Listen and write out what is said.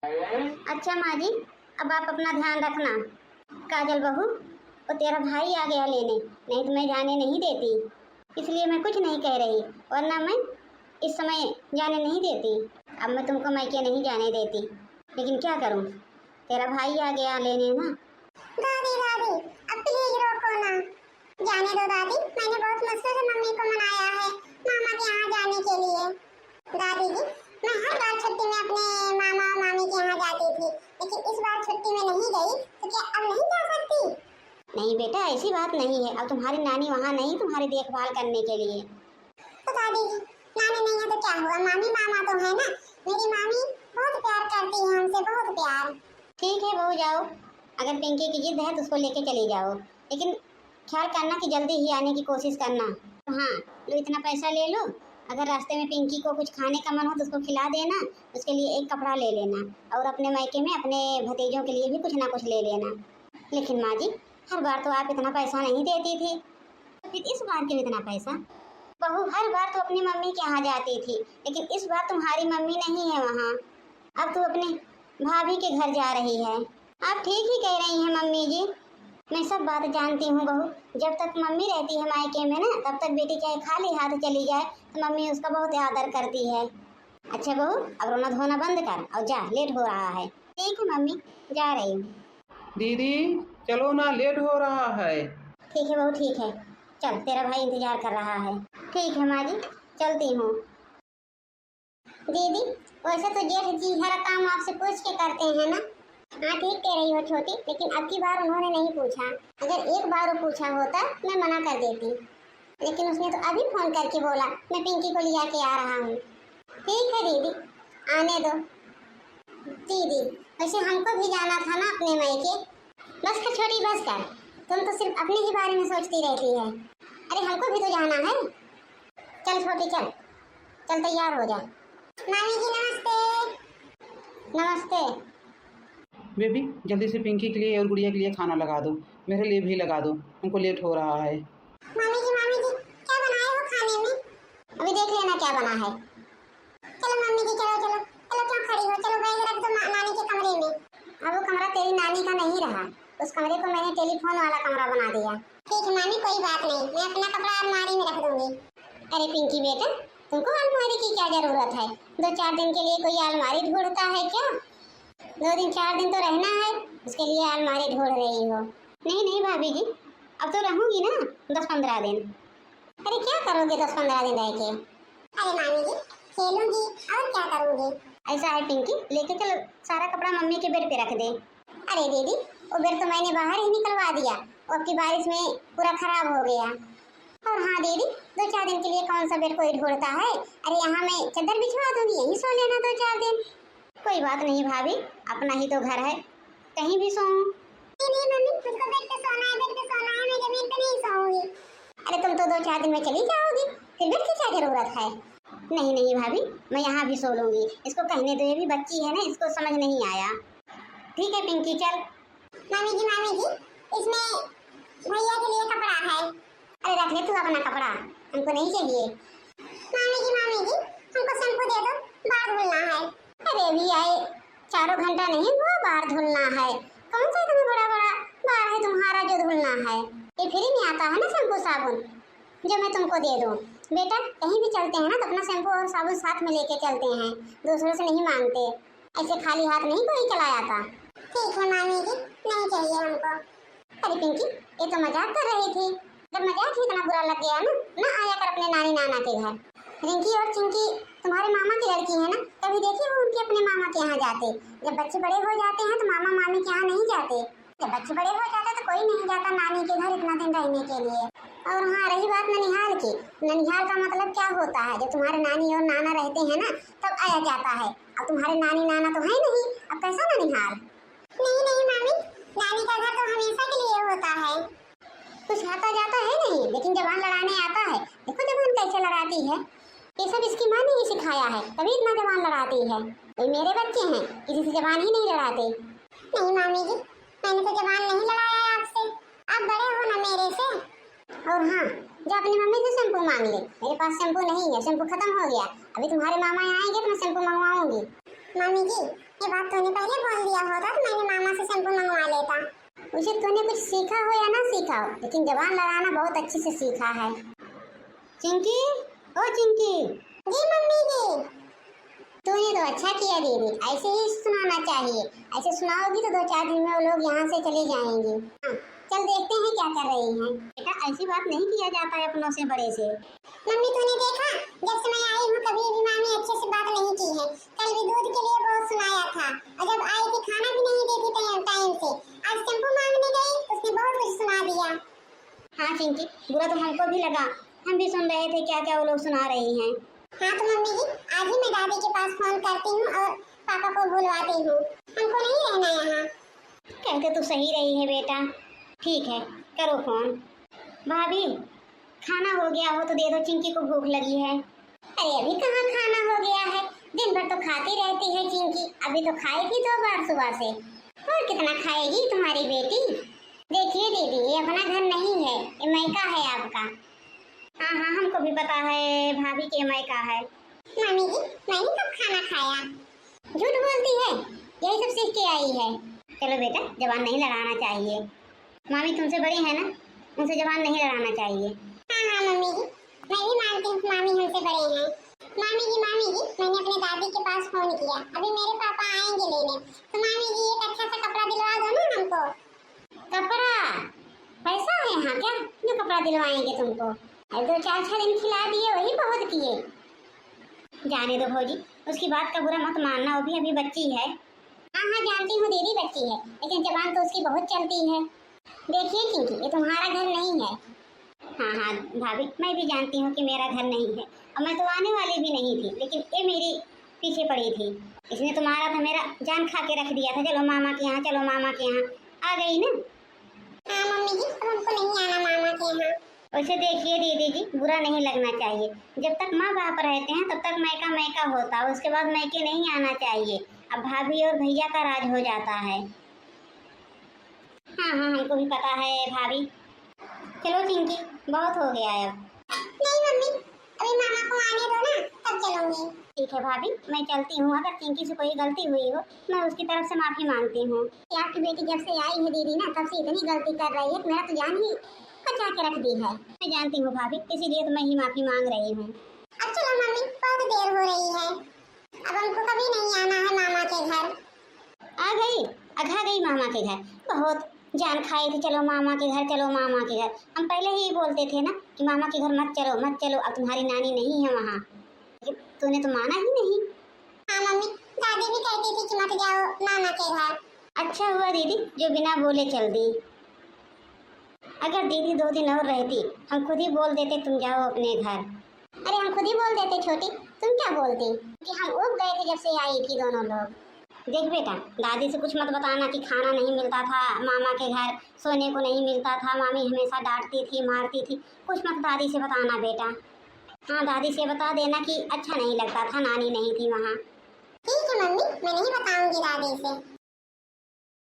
अच्छा माँ जी, अब आप अपना ध्यान रखना। काजल बहू, वो तेरा भाई आ गया लेने, नहीं तो मैं जाने नहीं देती। इसलिए मैं कुछ नहीं कह रही, वरना मैं इस समय जाने नहीं देती। अब मैं तुमको मायके नहीं जाने देती, लेकिन क्या करूं, तेरा भाई आ गया लेने ना। दादी दादी, अब प्लीज रोको ना। जाने दो दादी, मैंने बहुत मुश्किल से मम्मी को मनाया है मामा के यहाँ जाने के लिए। दादी जी, मैं हर बार छुट्टी में अपने मामा और मामी के यहाँ जाती थी, लेकिन इस बार छुट्टी में नहीं गई, तो क्या अब नहीं जा सकती? नहीं बेटा, ऐसी बात नहीं है। अब तुम्हारी नानी वहाँ नहीं, तुम्हारी देखभाल करने के लिए। तो दादी जी, नानी नहीं है तो क्या हुआ, मामी मामा तो है ना। मेरी मामी बहुत प्यार करती है हमसे, बहुत प्यार। ठीक है बहू, जाओ। अगर पिंकी की जिद है तो उसको लेके चली जाओ, लेकिन ख्याल करना कि जल्दी ही आने की कोशिश करना। हाँ, लो इतना पैसा ले लो। अगर रास्ते में पिंकी को कुछ खाने का मन हो तो उसको खिला देना। उसके लिए एक कपड़ा ले लेना, और अपने मायके में अपने भतीजों के लिए भी कुछ ना कुछ ले लेना। लेकिन माँ जी, हर बार तो आप इतना पैसा नहीं देती थी, तो फिर इस बार क्यों इतना पैसा? बहू, हर बार तो अपनी मम्मी के यहाँ जाती थी, लेकिन इस बार तुम्हारी मम्मी नहीं है वहाँ। अब तो अपने भाभी के घर जा रही है। आप ठीक ही कह रही हैं मम्मी जी, मैं सब बात जानती हूँ बहू। जब तक मम्मी रहती है मायके में ना, तब तक बेटी चाहे खाली हाथ चली जाए तो मम्मी उसका बहुत आदर करती है। अच्छा बहू, अब रोना धोना बंद कर और जा, लेट हो रहा है। ठीक है मम्मी, जा रही हूँ। दीदी चलो ना, लेट हो रहा है। ठीक है बहू, ठीक है, चल, तेरा भाई इंतजार कर रहा है। ठीक है माँ जी, चलती हूँ। दीदी, वैसे तो जेठ जी हर काम आपसे पूछ के करते हैं ना। हाँ ठीक कह रही हो छोटी, लेकिन अब की बार उन्होंने नहीं पूछा। अगर एक बार वो पूछा होता मैं मना कर देती, लेकिन उसने तो अभी फोन करके बोला मैं पिंकी को लिया के आ रहा हूँ। ठीक है दीदी, आने दो। दीदी, वैसे हमको भी जाना था ना अपने मायके। बस कर छोटी, बस कर, तुम तो सिर्फ अपने ही बारे में सोचती रहती है। अरे हमको भी तो जाना है। चल छोटी, चल चल, तैयार हो जा। मामी जी नमस्ते। नमस्ते। बेबी जल्दी से पिंकी के लिए और गुड़िया के लिए खाना लगा दो, मेरे लिए भी लगा दो, हमको लेट हो रहा है। मामी जी क्या बनाए हो खाने में? अभी देख लेना क्या बना है। चलो मम्मी जी, चलो चलो चलो, क्यों खड़ी हो, चलो बैग रख दो नानी के कमरे में। अब वो कमरा तेरी नानी का नहीं रहा, उस कमरे को मैंने टेलीफोन वाला कमरा बना दिया। ठीक है मामी, कोई बात नहीं, मैं अपना कपड़ा अलमारी में रख दूंगी। अरे पिंकी बेटा, तुमको अलमारी की क्या जरूरत है? 2-4 दिन के लिए कोई अलमारी ढूंढता है क्या? 2 दिन 4 दिन तो रहना है, उसके लिए अलमारी ढूंढ रही हो? नहीं नहीं भाभी जी, अब तो रहूंगी ना 10-15 दिन। अरे क्या करोगे 10-15 दिन रह के? अरे मामी जी, खेलूंगी और क्या करूंगी। ऐसा है पिंकी, लेके चलो सारा कपड़ा मम्मी के बेड पे रख दे। अरे दीदी, वो बेड तो मैंने बाहर ही निकलवा दिया, वो अब की बारिश में पूरा खराब हो गया। और हाँ दीदी, 2-4 दिन के लिए कौन सा बेड कोई ढूंढता है? अरे यहाँ मैं चादर बिछवा दूंगी, यहीं सो लेना 2-4 दिन। कोई बात नहीं भाभी, अपना ही तो घर है, कहीं भी सोऊं। नहीं मम्मी, मुझको बेड पे सोना है, बेड पे सोना है, मैं जमीन पे नहीं सोऊंगी। अरे तुम तो 2-4 दिन में चली जाओगी, फिर बेड की क्या जरूरत है? नहीं नहीं भाभी, मैं यहाँ भी सो लूंगी। इसको कहने दो, ये भी बच्ची है ना, इसको समझ नहीं आया। ठीक है पिंकी, चल। मामी जी, इसमें भैया के लिए कपड़ा है। अरे रख ले तू अपना कपड़ा, हमको नहीं चाहिए। मामी जी, हमको शैम्पू दे दो, बाल धुलना है। अरे अभी आए 4 घंटा नहीं हुआ, बाल धुलना है? कौन सा इतना बड़ा बड़ा बाल है तुम्हारा जो धुलना है? ये फ्री में आता है ना शैम्पू साबुन, जो मैं तुमको दे दूँ। बेटा कहीं भी चलते हैं ना तो अपना शैम्पू और साबुन साथ में लेके चलते हैं, दूसरों से नहीं मांगते। ऐसे खाली हाथ नहीं कोई चलाया था। ठीक है मामी जी, नहीं चाहिए हमको। अरे पिंकी, ये तो मजाक कर रही थी, जब मजाक ही इतना बुरा लग गया ना आया कर अपने नानी नाना के घर। रिंकी और चिंकी तुम्हारे मामा की लड़की है ना, कभी देखी हो उनके अपने मामा के यहाँ जाते? जब बच्चे बड़े हो जाते हैं तो मामा मामी के यहाँ नहीं जाते, जब बच्चे बड़े हो जाते तो कोई नहीं जाता नानी के घर इतना दिन रहने के लिए। और हाँ, रही बात ननिहाल की, ननिहाल का मतलब क्या होता है? जब तुम्हारे नानी और नाना रहते हैं ना तब आया जाता है, अब तुम्हारे नानी नाना तो है नहीं, अब कैसा ननिहाल? नहीं मामी, नानी का घर तो हमेशा के लिए होता है। कुछ आता जाता है नहीं, लेकिन जबान लड़ाने आता है। देखो जबान कैसे लड़ाती है, ये सब इसकी माँ ने ही सिखाया है, तभी इतना जबान लड़ाती है। ये मेरे बच्चे हैं, किसी से जबान ही नहीं लड़ाते। नहीं मामी जी, मैंने तो जबान नहीं लड़ाया है आपसे, आप बड़े हो ना मेरे से। और हाँ, जो अपनी मम्मी से शैम्पू मांग ले, मेरे पास शैम्पू नहीं है, शैम्पू खत्म हो गया। अभी तुम्हारे मामा आएंगे तो मैं शैम्पू मंगवाऊंगी। मामी जी, ये बात तूने पहले बोल दिया होता तो मैंने मामा से शैम्पू मंगवा लेता। उसे तूने कुछ सीखा हो या ना सीखा हो, लेकिन जबान लड़ाना बहुत अच्छे से सीखा है। चिंकी, ओ चिंकी। जी मम्मी जी। तूने तो अच्छा किया दीदी, ऐसे ही सुनाना चाहिए। ऐसे सुनाओगी तो 2-4 दिन में वो लोग यहाँ से चले जाएंगे। हाँ, चल देखते हैं क्या कर रही हैं। बेटा ऐसी बात नहीं किया जाता है अपनों से बड़े से। मम्मी तूने देखा, जब से मैं आई हूँ कभी भी मामी अच्छे से बात नहीं की है। कल भी दूध के लिए बहुत सुनाया था, और जब आई थी खाना भी नहीं देती टाइम से। आज शैम्पू मांगने गई, उसने बहुत कुछ सुना दिया। हाँ चिंकी, बुरा तो हमको भी लगा, हम भी सुन रहे थे क्या क्या वो लोग सुना रही हैं। हाँ तो मम्मी जी, आज ही मैं दादी के पास फोन करती हूँ और पापा को बुलवाती हूँ। हमको नहीं रहना यहाँ। कहते तो सही रही है बेटा। ठीक है, करो फोन। भाभी, खाना हो गया हो तो दे दो, चिंकी को भूख लगी है। अरे अभी कहाँ खाना हो गया है, दिन भर तो खाती रहती है चिंकी। अभी तो खाई थी 2 बार सुबह से, और कितना खाएगी तुम्हारी बेटी। देखिए दीदी, ये अपना घर नहीं है, ये मायका है आपका। हाँ हाँ, हमको भी पता है भाभी के मायका है। मामी जी, मैंने कब खाना खाया? झूठ बोलती है, यही सब सीख के आई है। चलो बेटा, जबान नहीं लड़ाना चाहिए। मामी तुमसे बड़ी है ना, उनसे जबान नहीं लड़ाना चाहिए। हाँ हाँ मम्मी जी, मैं भी मानती हूँ मामी हमसे बड़े हैं। मामी जी मैंने अपने दादी के पास फोन किया, अभी मेरे पापा आएंगे लेने। तो मामी जी एक अच्छा सा कपड़ा दिलवा दो ना हमको। कपड़ा? पैसा है यहाँ क्या जो कपड़ा दिलवाएंगे तुमको? 2-4 दिन खिला दिए, वही बहुत किए। जाने दो भौजी, उसकी बात का बुरा मत मानना, वो भी अभी बच्ची है। हाँ हाँ जानती हूँ दीदी बच्ची है, लेकिन जबान तो उसकी बहुत चलती है। देखिए चिंकी, ये तुम्हारा घर नहीं है। हाँ हाँ भाभी, मैं भी जानती हूँ कि मेरा घर नहीं है, और मैं तो आने वाली भी नहीं थी, लेकिन ये मेरी पीछे पड़ी थी। इसने तो मारा था, मेरा जान खा के रख दिया था। चलो मामा के यहाँ, चलो मामा के यहाँ। आ गई ना। हाँ मम्मी जी, अब हमको नहीं आना मामा के यहाँ। वैसे देखिए दीदी जी, बुरा नहीं लगना चाहिए। जब तक माँ बाप रहते हैं तब तक मैका मैका होता है, उसके बाद मैके नहीं आना चाहिए। अब भाभी और भैया का राज हो जाता है। हाँ हाँ, हमको भी पता है भाभी। चलो चिंकी, बहुत हो गया है अब। नहीं मम्मी, अभी मामा को आने दो ना, तब चलूंगी। ठीक है भाभी, मैं चलती हूँ। अगर चिंकी से कोई गलती हुई हो, मैं उसकी तरफ से माफ़ी मांगती हूँ। आपकी बेटी जब से आई है दीदी ना, तब से इतनी गलती कर रही है, मेरा तो जान ही बचा के रख दी है। मैं जानती हूँ भाभी, इसीलिए तो मैं ही माफ़ी मांग रही हूँ। अब चलो मम्मी, बहुत देर हो रही है, अब हमको कभी नहीं आना है मामा के घर। आ गई, अघा गई मामा के घर। बहुत जान खाई थी, चलो मामा के घर, चलो मामा के घर। हम पहले ही बोलते थे ना कि मामा के घर मत चलो मत चलो। अब तुम्हारी नानी नहीं है वहाँ, तूने तो माना ही नहीं। हाँ मम्मी, दादी भी कहती थी कि मत जाओ मामा के घर। अच्छा हुआ दीदी जो बिना बोले चल दी। अगर दीदी 2 दिन और रहती, हम खुद ही बोल देते तुम जाओ अपने घर। अरे हम खुद ही बोल देते छोटी, तुम क्या बोलती कि हम उब गए थे जब से आई थी दोनों लोग। देख बेटा, दादी से कुछ मत बताना कि खाना नहीं मिलता था मामा के घर, सोने को नहीं मिलता था, मामी हमेशा डांटती थी मारती थी। कुछ मत दादी से बताना बेटा। हाँ, दादी से बता देना कि अच्छा नहीं लगता था, नानी नहीं थी वहाँ। ठीक है मम्मी, मैं नहीं बताऊंगी दादी से।